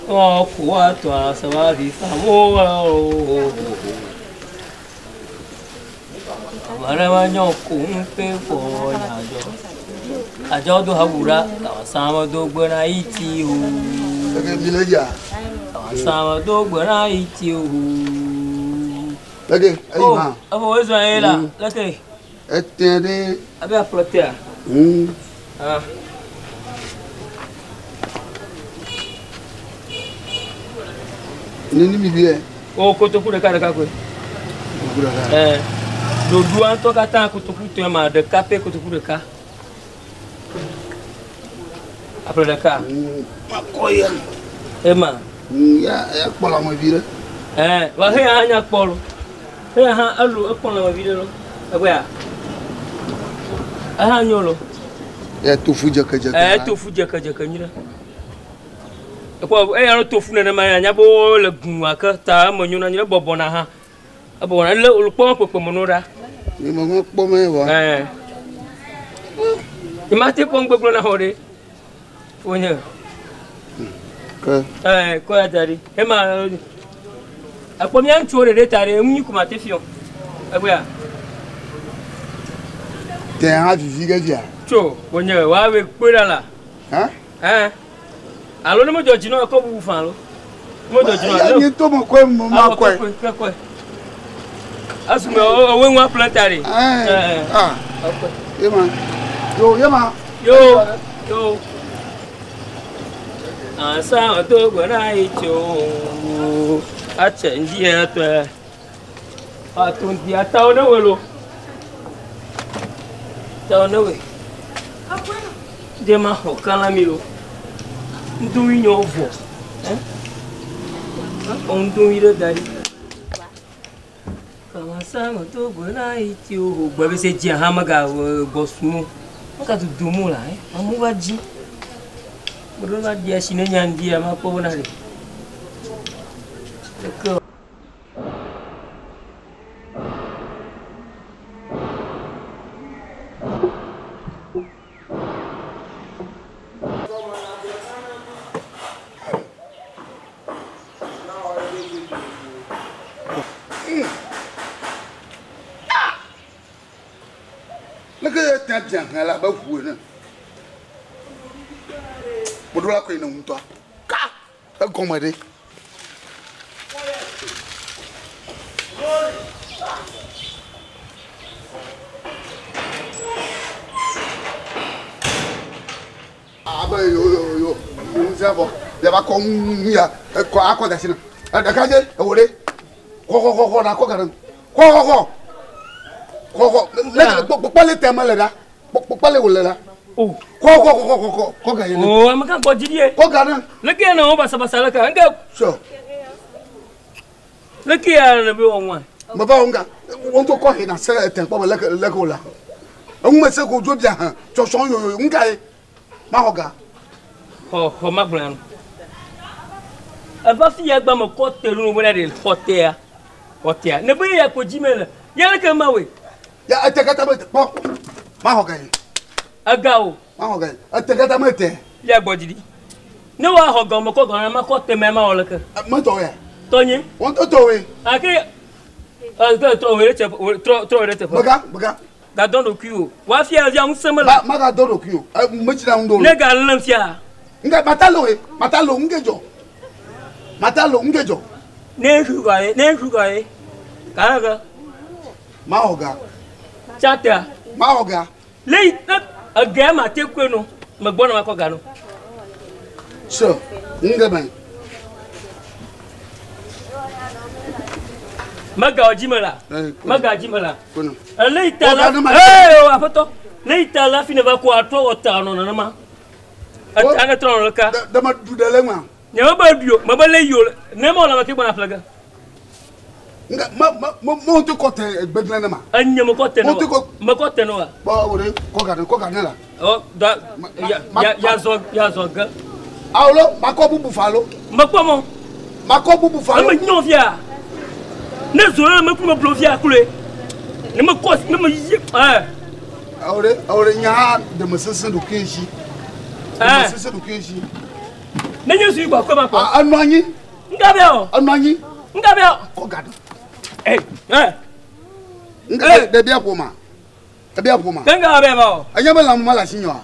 Oh, quoi, toi, ça va vivre. Oh, oh, Voilà, on coupe pour a job to Habura, some dog when I eat you. Some dog when I eat you. Okay, oh, I've always been lucky. At the I've got protect. Nini bien. Oh, Kotoku de Karakakwe. Le douan to kata Kotoku tu ma de capé Kotoku de ka. Après le cas. Ma koya. Emma. Ya pola mo vira. Wa he anya polo. He ha alu e pola mo vira lo. Agbe a. Aha nyolo. Tofu jaka jaka. Tofu jaka jaka nyira. Ko yaro tofu na ma nya bo le gun aka ta mo nyuna nyira bobo na ha. Abo na le olùpọ̀ popo mo no ra. Ni mo ngo po me wa. Imate pon gbogbo na hore. Fonya. Ko ya tari. E ma apo mi an chore de tari mu ku mate fion. Agbe a. Te ha vivi ga dia. Cho, wonya wa we pera la. Alo ni mo joji no ko bu fan lo. Mo joji no. Ya ni to mo ko mo ma ko. Asuma o nwa plantari. Yema. Yema. Yo. Asa to gona icho. Acha nji eto. Atun dia tawo na welo. Tawo na we. Dema ho kala milo. Ndu inyo vo. On do ire dari. Sama to gona icho. Gbe se ji ha maga bosumu. Maka tu dumu la amu baji. Bro na dia sine nyandi ama ko na re. Ko la ba fu na bodo la ko ina mutwa ka ba gomade aba yo nzabo de ba ko ya ko akoda sina da kaje e wore ko na ko garan ko le pale tema le da pale wole la oh ko ga yele oh amaka ko jidie ko ga na le ke na o basa basa la ka nga so le ke ya na bi wonwa ma ba onga won to ko he na se ten pa le ko la on me se ko jo bia han so so yo nga e ma hoga ho ma plan aba fi ya gba mo ko telu mo na de hotel ne bi ya ko jimela ya le ke ma we ya atakata po ma hoga e agao ma hoga atakata mete ya gbojidi ne wa hoga mo ko gan ma ko te me ma oleke mo to ya tonyin won to we ake to we te baga da don do ku wa fi ya un semela ma ga do ku mo ti na ndo ne ga lan fia nga matalo ngejo ne shuga e ka ma hoga chata ma hoga le aga ma te kwenu me gbona ma ko ga no so nga ban maga ojimela kono le itala afoto le itala fi ne ba ko ato otano na ma ana tron le ka da ma du de le ma ne ba duo ma ba le yo ne mo la ma ke gbona flaga nga mo to ko te gbedna na ma anya mo ko te no ma ko te no wa ba wore ko ga na la oh da ya zo ga awlo ma ko bubu falo ma ko bubu falo ma nyo fia ne zo ma ku ma blo fia kule ne ma ko ne ma yi awre nya de ma sese do kenshi sese do kenshi Nenye suis quoi comme quoi? Anwanyi. Ngabeo. Anwanyi. Ngabeo. Regarde. Eh. De bien pour moi. De bien pour moi. Ngabeo. Ayama la mama la signora.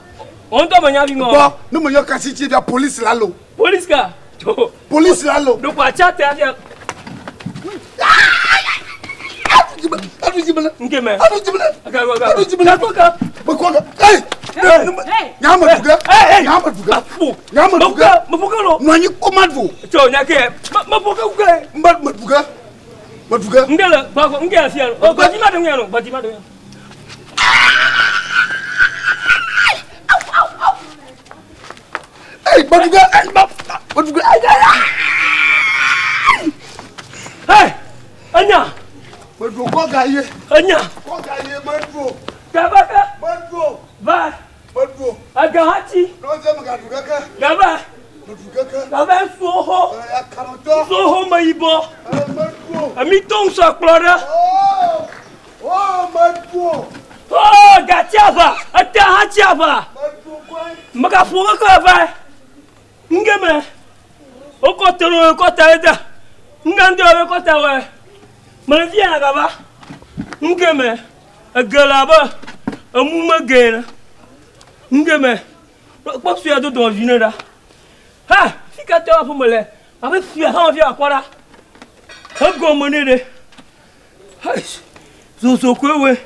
On t'a mania vi mo. Bon, nous me yo kasi ti la police là lo. Police ka. Police là lo. Donc quoi chat affaire. Adu jibala. Ngeme. Adu jibala. Adu jibala koka. Bakoka. Hey. Nyama duga. Nyama duga. Nyama duga. Mafuka no. Nwanyi komando. Cho nyake. Mafuka uke. Mbad duga. Maduga. Ngela bako ngela fiano. Oh batima de ngelo, batima de. Hey, Maduga. Maduga. Hey. Anya. Madu ko gaye. Anya. Ko gaye madu. Gabaka. Madu. Va. Madu. Agahati. No je magaduga ka. Gaba. Maduga ka. Gaba soho. Ya karoto. Soho maibo. Madu. Ami tong sa klora. Oh, Madu. Oh, gatiava. Atahatiava. Madu kwai. Maka fuga ka va. Ngeme. Okotero okotayeda. Ngande okotawe. Mais viens là-bas. Ngeme. Galaba. Amuma gena. Ngeme. Pas tu as de dans une là. Ha, fica toi pour me le. Avec fier envie à quoi là. Un gommone de. Hai. Zo zo kwewe.